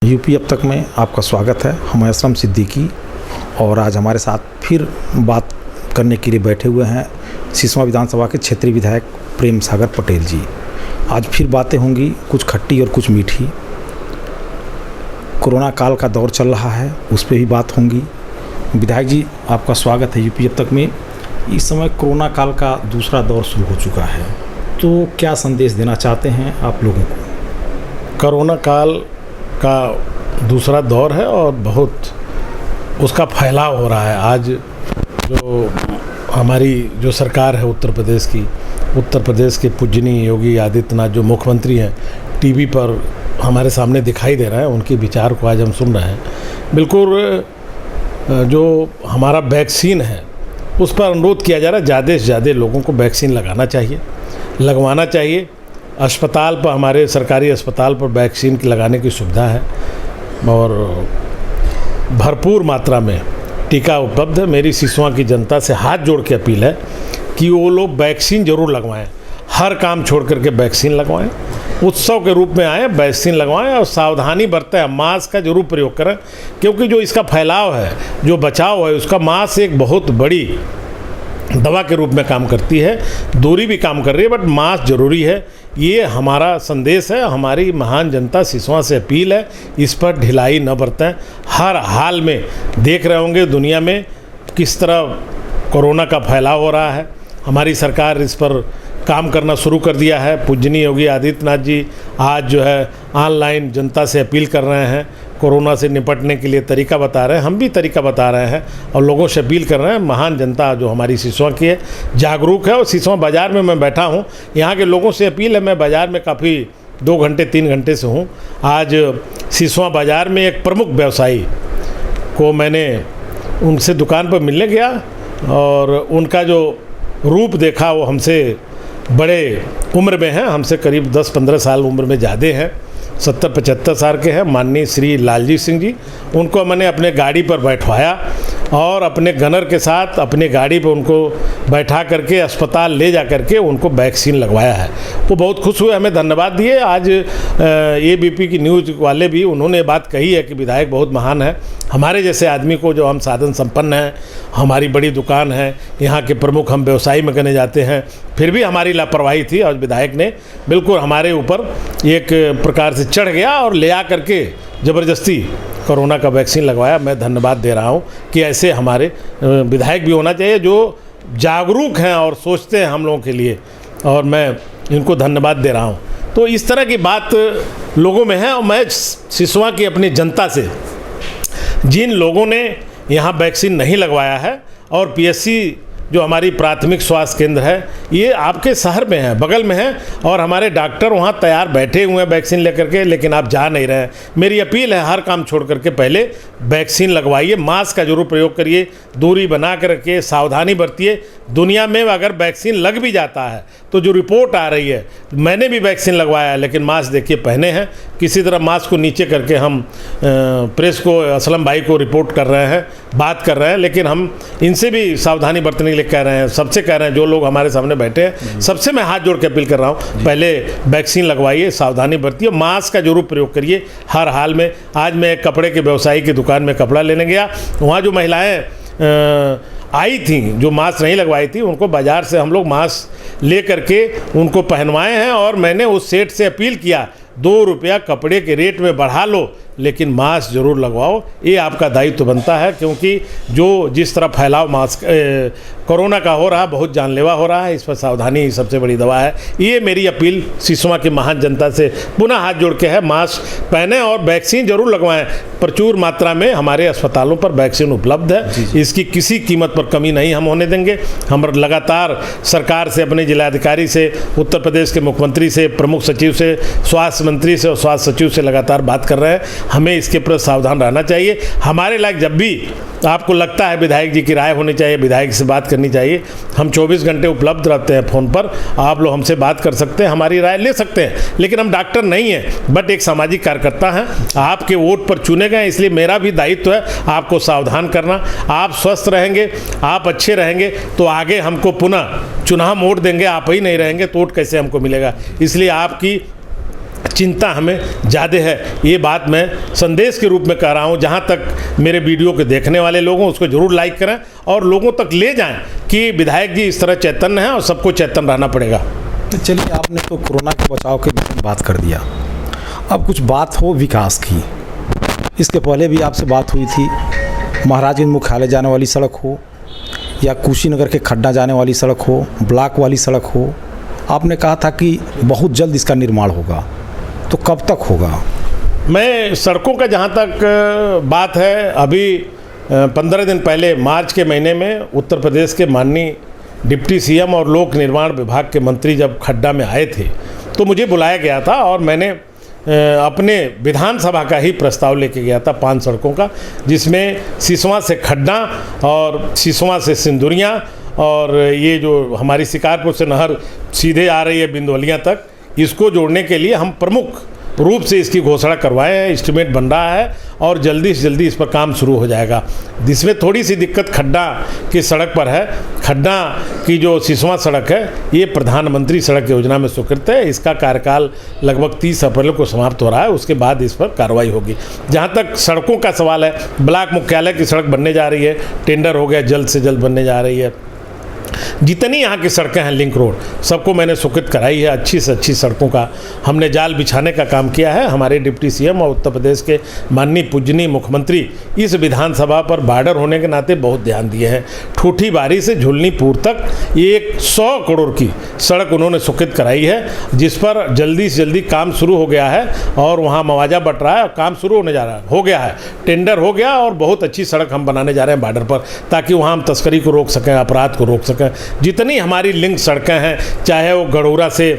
UP अब तक में आपका स्वागत है। हम असलम सिद्दीकी और आज हमारे साथ फिर बात करने के लिए बैठे हुए हैं सिसवा विधानसभा के क्षेत्रीय विधायक प्रेम सागर पटेल जी। आज फिर बातें होंगी, कुछ खट्टी और कुछ मीठी। कोरोना काल का दौर चल रहा है, उस पर भी बात होंगी। विधायक जी, आपका स्वागत है यूपी अब तक में। इस समय कोरोना काल का दूसरा दौर शुरू हो चुका है, तो क्या संदेश देना चाहते हैं आप लोगों को? कोरोना काल का दूसरा दौर है और बहुत उसका फैलाव हो रहा है। आज जो हमारी जो सरकार है उत्तर प्रदेश के पूजनीय योगी आदित्यनाथ जो मुख्यमंत्री हैं, टीवी पर हमारे सामने दिखाई दे रहा है, उनके विचार को आज हम सुन रहे हैं। बिल्कुल जो हमारा वैक्सीन है उस पर अनुरोध किया जा रहा है, ज़्यादा से ज़्यादा लोगों को वैक्सीन लगवाना चाहिए। अस्पताल पर, हमारे सरकारी अस्पताल पर वैक्सीन लगाने की सुविधा है और भरपूर मात्रा में टीका उपलब्ध है। मेरी सिसवा की जनता से हाथ जोड़ के अपील है कि वो लोग वैक्सीन ज़रूर लगवाएं, हर काम छोड़ करके वैक्सीन लगवाएं, उत्सव के रूप में आएँ, वैक्सीन लगवाएं और सावधानी बरतें। मास्क का जरूर प्रयोग करें, क्योंकि जो इसका फैलाव है, जो बचाव है, उसका मास्क एक बहुत बड़ी दवा के रूप में काम करती है। दूरी भी काम कर रही है, बट मास्क ज़रूरी है। ये हमारा संदेश है, हमारी महान जनता सिसवा से अपील है, इस पर ढिलाई न बरतें। हर हाल में देख रहे होंगे दुनिया में किस तरह कोरोना का फैलाव हो रहा है। हमारी सरकार इस पर काम करना शुरू कर दिया है। पूजनीय योगी आदित्यनाथ जी आज जो है ऑनलाइन जनता से अपील कर रहे हैं, कोरोना से निपटने के लिए तरीका बता रहे हैं। हम भी तरीका बता रहे हैं और लोगों से अपील कर रहे हैं। महान जनता जो हमारी सिसवा की है जागरूक है। और सिसवा बाज़ार में मैं बैठा हूँ, यहाँ के लोगों से अपील है। मैं बाज़ार में काफ़ी 2 घंटे 3 घंटे से हूँ। आज सिसवा बाज़ार में एक प्रमुख व्यवसायी को मैंने उनसे दुकान पर मिलने गया और उनका जो रूप देखा, वो हमसे बड़े उम्र में हैं, हमसे करीब 10-15 साल उम्र में ज़्यादा हैं, 70-75 साल के हैं। माननीय श्री लालजीत सिंह जी, उनको मैंने अपने गाड़ी पर बैठवाया और अपने गनर के साथ अपने गाड़ी पर उनको बैठा करके अस्पताल ले जा करके उनको वैक्सीन लगवाया है। वो बहुत खुश हुए, हमें धन्यवाद दिए। आज ABP की न्यूज़ वाले भी उन्होंने बात कही है कि विधायक बहुत महान है। हमारे जैसे आदमी को, जो हम साधन संपन्न हैं, हमारी बड़ी दुकान है, यहाँ के प्रमुख हम व्यवसायी में गने जाते हैं, फिर भी हमारी लापरवाही थी और विधायक ने बिल्कुल हमारे ऊपर एक प्रकार से चढ़ गया और ले आ करके ज़बरदस्ती कोरोना का वैक्सीन लगवाया। मैं धन्यवाद दे रहा हूँ कि ऐसे हमारे विधायक भी होना चाहिए जो जागरूक हैं और सोचते हैं हम लोगों के लिए, और मैं इनको धन्यवाद दे रहा हूँ। तो इस तरह की बात लोगों में है। और मैं सिसवा की अपनी जनता से, जिन लोगों ने यहाँ वैक्सीन नहीं लगवाया है, और PSC जो हमारी प्राथमिक स्वास्थ्य केंद्र है, ये आपके शहर में है, बगल में है, और हमारे डॉक्टर वहाँ तैयार बैठे हुए हैं वैक्सीन लेकर के, लेकिन आप जा नहीं रहे हैं। मेरी अपील है, हर काम छोड़ करके पहले वैक्सीन लगवाइए, मास्क का जरूर प्रयोग करिए, दूरी बना कर रखिए, सावधानी बरतिए। दुनिया में अगर वैक्सीन लग भी जाता है तो जो रिपोर्ट आ रही है, मैंने भी वैक्सीन लगवाया है, लेकिन मास्क देखिए पहने हैं। किसी तरह मास्क को नीचे करके हम प्रेस को, असलम भाई को रिपोर्ट कर रहे हैं, बात कर रहे हैं, लेकिन हम इनसे भी सावधानी बरतने के लिए कह रहे हैं, सबसे कह रहे हैं, जो लोग हमारे सामने बैठे हैं, सबसे मैं हाथ जोड़ के अपील कर रहा हूँ, पहले वैक्सीन लगवाइए, सावधानी बरतिए, मास्क का जरूर प्रयोग करिए हर हाल में। आज मैं एक कपड़े के व्यवसायी की दुकान में कपड़ा लेने गया, वहाँ जो महिलाएँ आई थी जो मास्क नहीं लगवाई थी, उनको बाज़ार से हम लोग मास्क ले करके उनको पहनवाए हैं। और मैंने उस सेठ से अपील किया, 2 रुपया कपड़े के रेट में बढ़ा लो, लेकिन मास्क ज़रूर लगवाओ। ये आपका दायित्व बनता है, क्योंकि जो जिस तरह फैलाव मास्क कोरोना का हो रहा है, बहुत जानलेवा हो रहा है। इस पर सावधानी ही सबसे बड़ी दवा है। ये मेरी अपील सिसवा की महान जनता से पुनः हाथ जोड़ के है, मास्क पहने और वैक्सीन जरूर लगवाएं। प्रचुर मात्रा में हमारे अस्पतालों पर वैक्सीन उपलब्ध है, इसकी किसी कीमत पर कमी नहीं हम होने देंगे। हम लगातार सरकार से, अपने जिलाधिकारी से, उत्तर प्रदेश के मुख्यमंत्री से, प्रमुख सचिव से, स्वास्थ्य मंत्री से और स्वास्थ्य सचिव से लगातार बात कर रहे हैं। हमें इसके प्रति सावधान रहना चाहिए। हमारे लायक जब भी आपको लगता है विधायक जी की राय होनी चाहिए, विधायक से बात करनी चाहिए, हम 24 घंटे उपलब्ध रहते हैं फ़ोन पर। आप लोग हमसे बात कर सकते हैं, हमारी राय ले सकते हैं। लेकिन हम डॉक्टर नहीं हैं, बट एक सामाजिक कार्यकर्ता हैं, आपके वोट पर चुने गए, इसलिए मेरा भी दायित्व है आपको सावधान करना। आप स्वस्थ रहेंगे, आप अच्छे रहेंगे, तो आगे हमको पुनः चुनाव वोट देंगे। आप ही नहीं रहेंगे तो वोट कैसे हमको मिलेगा? इसलिए आपकी चिंता हमें ज़्यादा है। ये बात मैं संदेश के रूप में कह रहा हूँ। जहाँ तक मेरे वीडियो के देखने वाले लोग हैं उसको ज़रूर लाइक करें और लोगों तक ले जाएं कि विधायक जी इस तरह चैतन्य हैं और सबको चैतन्य रहना पड़ेगा। तो चलिए, आपने तो कोरोना के बचाव के बारे में बात कर दिया, अब कुछ बात हो विकास की। इसके पहले भी आपसे बात हुई थी, महाराजगंज मुख्यालय जाने वाली सड़क हो या कुशीनगर के खड्डा जाने वाली सड़क हो, ब्लॉक वाली सड़क हो, आपने कहा था कि बहुत जल्द इसका निर्माण होगा, तो कब तक होगा? मैं सड़कों का जहाँ तक बात है, अभी 15 दिन पहले मार्च के महीने में उत्तर प्रदेश के माननीय डिप्टी सीएम और लोक निर्माण विभाग के मंत्री जब खड्डा में आए थे तो मुझे बुलाया गया था और मैंने अपने विधानसभा का ही प्रस्ताव लेके गया था 5 सड़कों का, जिसमें सिसवा से खड्डा और सिसवा से सिंदुरिया और ये जो हमारी शिकारपुर से नहर सीधे आ रही है बिंदवलिया तक, इसको जोड़ने के लिए हम प्रमुख रूप से इसकी घोषणा करवाए हैं। एस्टीमेट बन रहा है और जल्दी से जल्दी इस पर काम शुरू हो जाएगा। जिसमें थोड़ी सी दिक्कत खड्डा की सड़क पर है। खड्डा की जो सिसवा सड़क है ये प्रधानमंत्री सड़क योजना में स्वीकृत है। इसका कार्यकाल लगभग 30 अप्रैल को समाप्त हो रहा है, उसके बाद इस पर कार्रवाई होगी। जहाँ तक सड़कों का सवाल है, ब्लॉक मुख्यालय की सड़क बनने जा रही है, टेंडर हो गया, जल्द से जल्द बनने जा रही है। जितनी यहाँ की सड़कें हैं लिंक रोड सबको मैंने स्वीकृत कराई है। अच्छी से अच्छी सड़कों का हमने जाल बिछाने का काम किया है। हमारे डिप्टी सीएम और उत्तर प्रदेश के माननीय पूजनीय मुख्यमंत्री इस विधानसभा पर बॉर्डर होने के नाते बहुत ध्यान दिए हैं। ठूठी बारी से झुलनीपुर तक 100 करोड़ की सड़क उन्होंने स्वीकृत कराई है, जिस पर जल्दी से जल्दी काम शुरू हो गया है और वहाँ मुआवजा बट रहा है और काम शुरू होने जा रहा है, हो गया है, टेंडर हो गया और बहुत अच्छी सड़क हम बनाने जा रहे हैं बॉर्डर पर, ताकि वहाँ हम तस्करी को रोक सकें, अपराध को रोक सकें। जितनी हमारी लिंक सड़कें हैं, चाहे वो गड़ौरा से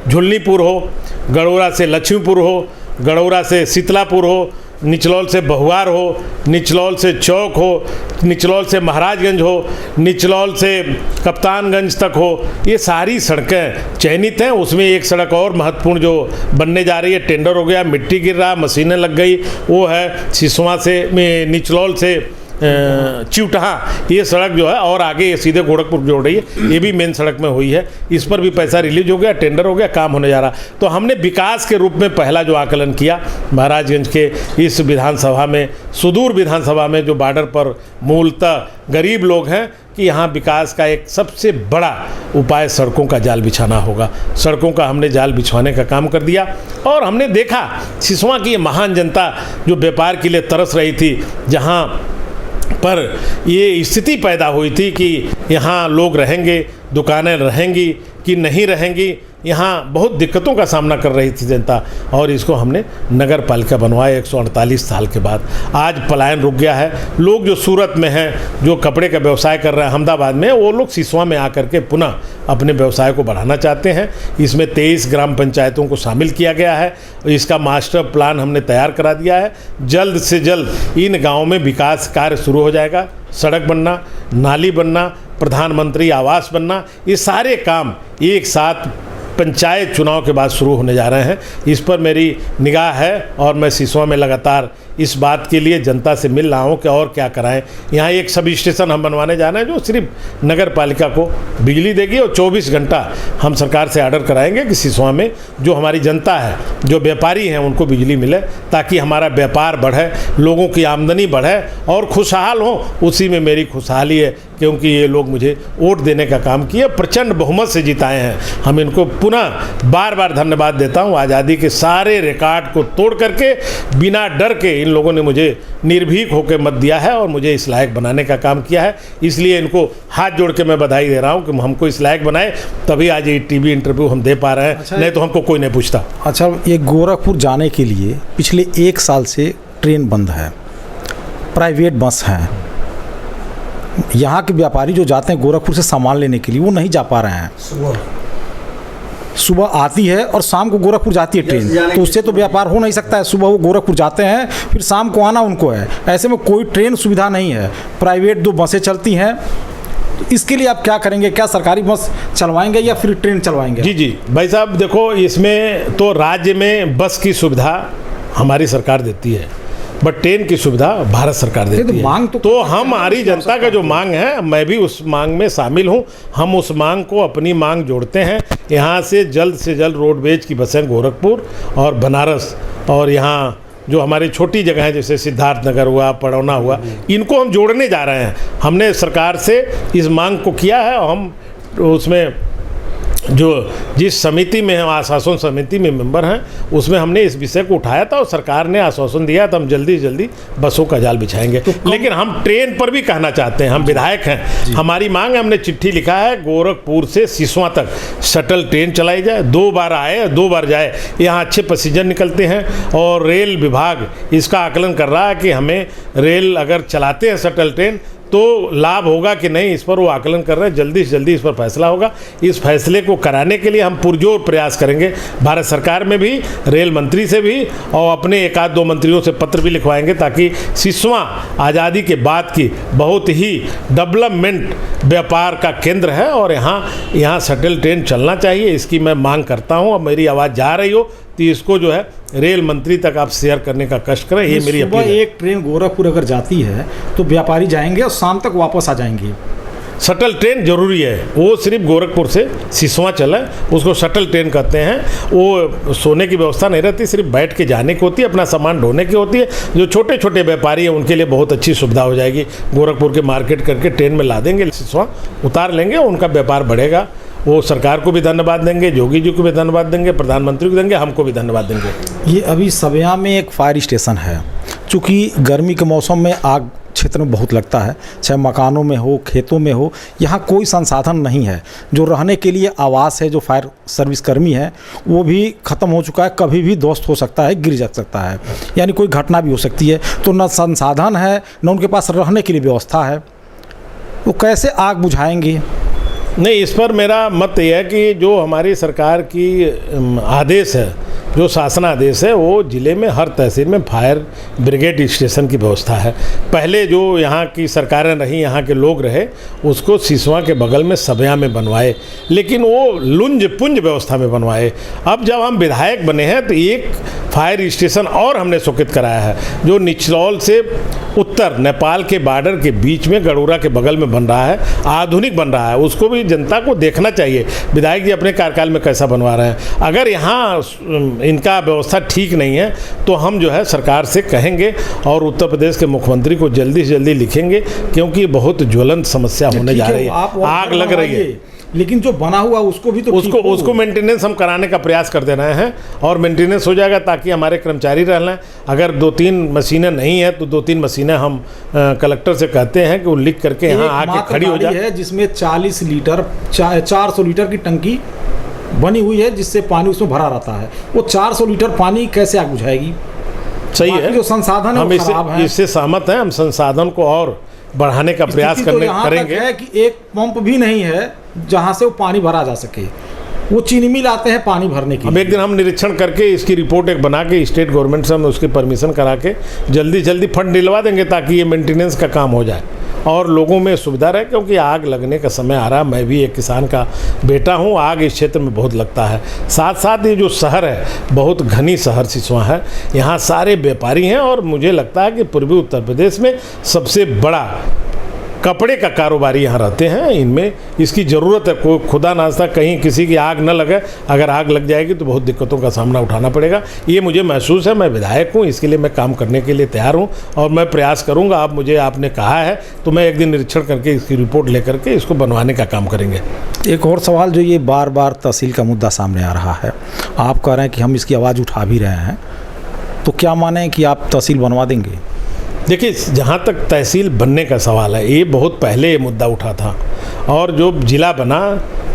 झुलनीपुर हो, गड़ौरा से लक्ष्मीपुर हो, गड़ौरा से शीतलापुर हो, निचलौल से बहुआर हो, निचलौल से चौक हो, निचलौल से महाराजगंज हो, निचलौल से कप्तानगंज तक हो, ये सारी सड़कें चयनित हैं। उसमें एक सड़क और महत्वपूर्ण जो बनने जा रही है, टेंडर हो गया, मिट्टी गिर रहा, मशीनें लग गई, वो है सिसवा से निचलौल से चिवटहा, ये सड़क जो है और आगे ये सीधे गोरखपुर जोड़ रही है, ये भी मेन सड़क में हुई है। इस पर भी पैसा रिलीज हो गया, टेंडर हो गया, काम होने जा रहा। तो हमने विकास के रूप में पहला जो आकलन किया महाराजगंज के इस विधानसभा में, सुदूर विधानसभा में, जो बॉर्डर पर मूलतः गरीब लोग हैं, कि यहाँ विकास का एक सबसे बड़ा उपाय सड़कों का जाल बिछाना होगा। सड़कों का हमने जाल बिछवाने का काम कर दिया और हमने देखा सिसवा की ये महान जनता जो व्यापार के लिए तरस रही थी, जहाँ पर ये स्थिति पैदा हुई थी कि यहाँ लोग रहेंगे, दुकानें रहेंगी कि नहीं रहेंगी, यहाँ बहुत दिक्कतों का सामना कर रही थी जनता, और इसको हमने नगर पालिका बनवाया 148 साल के बाद। आज पलायन रुक गया है। लोग जो सूरत में हैं, जो कपड़े का व्यवसाय कर रहे हैं अहमदाबाद में, वो लोग सिसवा में आकर के पुनः अपने व्यवसाय को बढ़ाना चाहते हैं। इसमें 23 ग्राम पंचायतों को शामिल किया गया है। इसका मास्टर प्लान हमने तैयार करा दिया है। जल्द से जल्द इन गाँवों में विकास कार्य शुरू हो जाएगा। सड़क बनना, नाली बनना, प्रधानमंत्री आवास बनना, ये सारे काम एक साथ पंचायत चुनाव के बाद शुरू होने जा रहे हैं। इस पर मेरी निगाह है और मैं सिसवा में लगातार इस बात के लिए जनता से मिल रहा हूँ कि और क्या कराएं। यहाँ एक सब स्टेशन हम बनवाने जा रहे हैं जो सिर्फ नगर पालिका को बिजली देगी, और 24 घंटा हम सरकार से ऑर्डर कराएंगे कि सिसवा में जो हमारी जनता है, जो व्यापारी हैं, उनको बिजली मिले, ताकि हमारा व्यापार बढ़े, लोगों की आमदनी बढ़े और खुशहाल हो। उसी में मेरी खुशहाली है, क्योंकि ये लोग मुझे वोट देने का काम किए, प्रचंड बहुमत से जिताए हैं। हम इनको पुनः बार बार धन्यवाद देता हूँ। आज़ादी के सारे रिकॉर्ड को तोड़ करके बिना डर के इन लोगों ने मुझे निर्भीक होकर मत दिया है और मुझे इस लायक बनाने का काम किया है। इसलिए इनको हाथ जोड़ के मैं बधाई दे रहा हूँ कि हमको इस लायक बनाए, तभी आज ये टीवी इंटरव्यू हम दे पा रहे हैं। अच्छा, नहीं तो हमको कोई नहीं पूछता। अच्छा, ये गोरखपुर जाने के लिए पिछले 1 साल से ट्रेन बंद है, प्राइवेट बस हैं। यहाँ के व्यापारी जो जाते हैं गोरखपुर से सामान लेने के लिए, वो नहीं जा पा रहे हैं। सुबह आती है और शाम को गोरखपुर जाती है ट्रेन, तो उससे तो व्यापार हो नहीं सकता है। सुबह वो गोरखपुर जाते हैं, फिर शाम को आना उनको है। ऐसे में कोई ट्रेन सुविधा नहीं है। प्राइवेट 2 बसें चलती हैं। तो इसके लिए आप क्या करेंगे? क्या सरकारी बस चलवाएंगे या फिर ट्रेन चलवाएंगे? जी भाई साहब, देखो, इसमें तो राज्य में बस की सुविधा हमारी सरकार देती है। बट ट्रेन की सुविधा भारत सरकार देती है। मांग तो हमारी जनता का जो मांग है, मैं भी उस मांग में शामिल हूँ। हम उस मांग को अपनी मांग जोड़ते हैं। यहाँ से जल्द रोडवेज की बसें गोरखपुर और बनारस और यहाँ जो हमारी छोटी जगह है जैसे सिद्धार्थ नगर हुआ, पड़ौना हुआ, इनको हम जोड़ने जा रहे हैं। हमने सरकार से इस मांग को किया है और हम उसमें जो जिस समिति में हम आश्वासन समिति में मेंबर हैं, उसमें हमने इस विषय को उठाया था और सरकार ने आश्वासन दिया था हम जल्दी से जल्दी बसों का जाल बिछाएंगे। लेकिन हम ट्रेन पर भी कहना चाहते हैं, हम विधायक हैं, हमारी मांग है, हमने चिट्ठी लिखा है गोरखपुर से सिसवा तक शटल ट्रेन चलाई जाए। 2 बार आए 2 बार जाए, यहाँ अच्छे पैसेंजर निकलते हैं और रेल विभाग इसका आकलन कर रहा है कि हमें रेल अगर चलाते हैं शटल ट्रेन तो लाभ होगा कि नहीं, इस पर वो आकलन कर रहे हैं। जल्दी से जल्दी इस पर फैसला होगा। इस फैसले को कराने के लिए हम पुरजोर प्रयास करेंगे, भारत सरकार में भी, रेल मंत्री से भी और अपने 1-2 मंत्रियों से पत्र भी लिखवाएंगे ताकि सिसवा आज़ादी के बाद की बहुत ही डेवलपमेंट व्यापार का केंद्र है और यहाँ शटल ट्रेन चलना चाहिए। इसकी मैं मांग करता हूँ। अब मेरी आवाज़ जा रही हो तो इसको जो है रेल मंत्री तक आप शेयर करने का कष्ट करें, ये मेरी अपील है। एक ट्रेन गोरखपुर अगर जाती है तो व्यापारी जाएंगे और शाम तक वापस आ जाएंगे। शटल ट्रेन जरूरी है, वो सिर्फ गोरखपुर से सिसवा चले, उसको शटल ट्रेन कहते हैं। वो सोने की व्यवस्था नहीं रहती, सिर्फ बैठ के जाने की होती है, अपना सामान ढोने की होती है। जो छोटे छोटे व्यापारी हैं उनके लिए बहुत अच्छी सुविधा हो जाएगी। गोरखपुर के मार्केट करके ट्रेन में ला देंगे, सिसवा उतार लेंगे, उनका व्यापार बढ़ेगा। वो सरकार को भी धन्यवाद देंगे, जोगी जी को भी धन्यवाद देंगे, प्रधानमंत्री को देंगे, हमको भी धन्यवाद देंगे। ये अभी सभया में एक फायर स्टेशन है। चूँकि गर्मी के मौसम में आग क्षेत्र में बहुत लगता है, चाहे मकानों में हो, खेतों में हो, यहाँ कोई संसाधन नहीं है। जो रहने के लिए आवास है, जो फायर सर्विस कर्मी है, वो भी ख़त्म हो चुका है। कभी भी ध्वस्त हो सकता है, गिर जा सकता है, यानी कोई घटना भी हो सकती है। तो न संसाधन है, न उनके पास रहने के लिए व्यवस्था है, वो कैसे आग बुझाएंगे? नहीं, इस पर मेरा मत यह है कि जो हमारी सरकार की आदेश है, जो शासनादेश है, वो ज़िले में हर तहसील में फायर ब्रिगेड स्टेशन की व्यवस्था है। पहले जो यहाँ की सरकारें रहीं, यहाँ के लोग रहे, उसको सिसवा के बगल में सभया में बनवाए, लेकिन वो लुंज पुंज व्यवस्था में बनवाए। अब जब हम विधायक बने हैं तो एक फायर स्टेशन और हमने स्वीकृत कराया है, जो निचलौल से उत्तर नेपाल के बॉर्डर के बीच में गड़ूरा के बगल में बन रहा है, आधुनिक बन रहा है। उसको भी जनता को देखना चाहिए, विधायक जी अपने कार्यकाल में कैसा बनवा रहे हैं। अगर यहाँ इनका व्यवस्था ठीक नहीं है तो हम जो है सरकार से कहेंगे और उत्तर प्रदेश के मुख्यमंत्री को जल्दी से जल्दी लिखेंगे, क्योंकि बहुत ज्वलंत समस्या होने जा रही है, आग लग रही है। लेकिन जो बना हुआ उसको भी तो उसको मेंटेनेंस हम कराने का प्रयास कर दे रहे हैं और मेंटेनेंस हो जाएगा ताकि हमारे कर्मचारी रह लें। अगर 2-3 मशीनें नहीं है तो 2-3 मशीनें हम कलेक्टर से कहते हैं कि वो लिख करके यहाँ आके खड़ी हो जाए, जिसमें 40 लीटर 400 लीटर की टंकी बनी हुई है, जिससे पानी उसमें भरा रहता है। वो 400 लीटर पानी कैसे आग बुझाएगी? सही है, जो संसाधन है हम इससे सहमत हैं। हम संसाधन को और बढ़ाने का प्रयास करेंगे। है कि एक पंप भी नहीं है जहां से वो पानी भरा जा सके। वो चीनी मिल आते हैं पानी भरने की। अब एक दिन हम निरीक्षण करके इसकी रिपोर्ट एक बना के स्टेट गवर्नमेंट से हम उसकी परमिशन करा के जल्दी फंड दिलवा देंगे ताकि ये मेंटेनेंस का काम हो जाए और लोगों में सुविधा रहे, क्योंकि आग लगने का समय आ रहा है। मैं भी एक किसान का बेटा हूँ, आग इस क्षेत्र में बहुत लगता है। साथ साथ ये जो शहर है, बहुत घनी शहर सिसवा है, यहाँ सारे व्यापारी हैं और मुझे लगता है कि पूर्वी उत्तर प्रदेश में सबसे बड़ा कपड़े का कारोबारी यहाँ रहते हैं। इनमें इसकी ज़रूरत है, कोई खुदा नाश्ता कहीं किसी की आग न लगे। अगर आग लग जाएगी तो बहुत दिक्कतों का सामना उठाना पड़ेगा। ये मुझे महसूस है, मैं विधायक हूँ, इसके लिए मैं काम करने के लिए तैयार हूँ और मैं प्रयास करूँगा। आप मुझे आपने कहा है तो मैं एक दिन निरीक्षण करके इसकी रिपोर्ट लेकर के इसको बनवाने का काम करेंगे। एक और सवाल, जो ये बार बार तहसील का मुद्दा सामने आ रहा है, आप कह रहे हैं कि हम इसकी आवाज़ उठा भी रहे हैं, तो क्या माने कि आप तहसील बनवा देंगे? देखिए, जहाँ तक तहसील बनने का सवाल है, ये बहुत पहले ये मुद्दा उठा था और जो जिला बना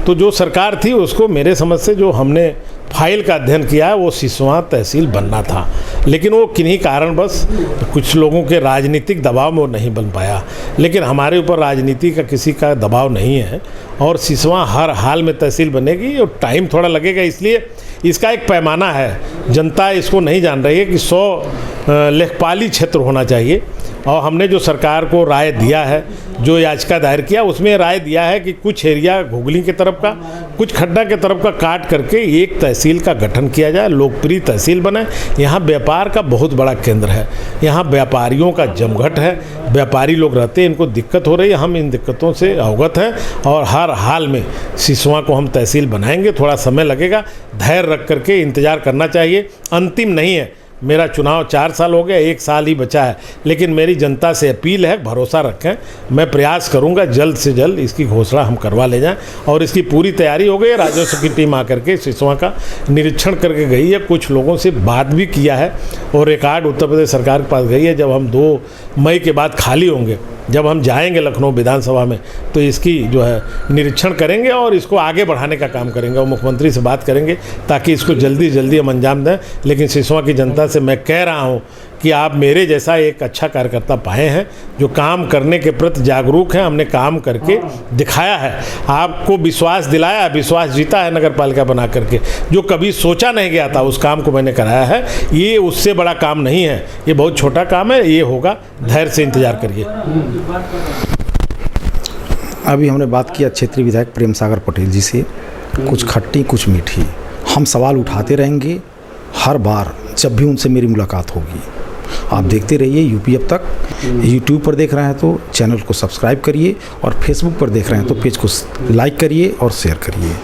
तो जो सरकार थी उसको मेरे समझ से जो हमने फाइल का अध्ययन किया है वो सिसवा तहसील बनना था, लेकिन वो किन्हीं कारणवश कुछ लोगों के राजनीतिक दबाव में वो नहीं बन पाया। लेकिन हमारे ऊपर राजनीति का किसी का दबाव नहीं है और सिसवा हर हाल में तहसील बनेगी और टाइम थोड़ा लगेगा, इसलिए इसका एक पैमाना है। जनता इसको नहीं जान रही है कि 100 लेखपाली क्षेत्र होना चाहिए और हमने जो सरकार को राय दिया है जो याचिका दायर किया उसमें राय दिया है कि कुछ एरिया घुगली की तरफ का, कुछ खड्डा की तरफ का काट करके एक तहसील का गठन किया जाए, लोकप्रिय तहसील बने। यहाँ व्यापार का बहुत बड़ा केंद्र है, यहाँ व्यापारियों का जमघट है, व्यापारी लोग रहते हैं, इनको दिक्कत हो रही है, हम इन दिक्कतों से अवगत हैं और हर हाल में सिसवा को हम तहसील बनाएंगे। थोड़ा समय लगेगा, धैर्य रख करके इंतज़ार करना चाहिए, अंतिम नहीं है। मेरा चुनाव 4 साल हो गया, 1 साल ही बचा है, लेकिन मेरी जनता से अपील है, भरोसा रखें, मैं प्रयास करूंगा जल्द से जल्द इसकी घोषणा हम करवा ले जाएं। और इसकी पूरी तैयारी हो गई है। राजस्व की टीम आकर के सिसवा का निरीक्षण करके गई है, कुछ लोगों से बात भी किया है और रिकॉर्ड उत्तर प्रदेश सरकार के पास गई है। जब हम 2 मई के बाद खाली होंगे, जब हम जाएंगे लखनऊ विधानसभा में, तो इसकी जो है निरीक्षण करेंगे और इसको आगे बढ़ाने का काम करेंगे और मुख्यमंत्री से बात करेंगे ताकि इसको जल्दी हम अंजाम दें। लेकिन सिसवा की जनता से मैं कह रहा हूं कि आप मेरे जैसा एक अच्छा कार्यकर्ता पाए हैं जो काम करने के प्रति जागरूक हैं। हमने काम करके दिखाया है, आपको विश्वास दिलाया, विश्वास जीता है नगर पालिका बना करके। जो कभी सोचा नहीं गया था उस काम को मैंने कराया है। ये उससे बड़ा काम नहीं है, ये बहुत छोटा काम है, ये होगा, धैर्य से इंतजार करिए। अभी हमने बात किया क्षेत्रीय विधायक प्रेम सागर पटेल जी से, कुछ खट्टी कुछ मीठी। हम सवाल उठाते रहेंगे हर बार जब भी उनसे मेरी मुलाकात होगी। आप देखते रहिए यूपी अब तक। यूट्यूब पर देख रहे हैं तो चैनल को सब्सक्राइब करिए और फेसबुक पर देख रहे हैं तो पेज को लाइक करिए और शेयर करिए।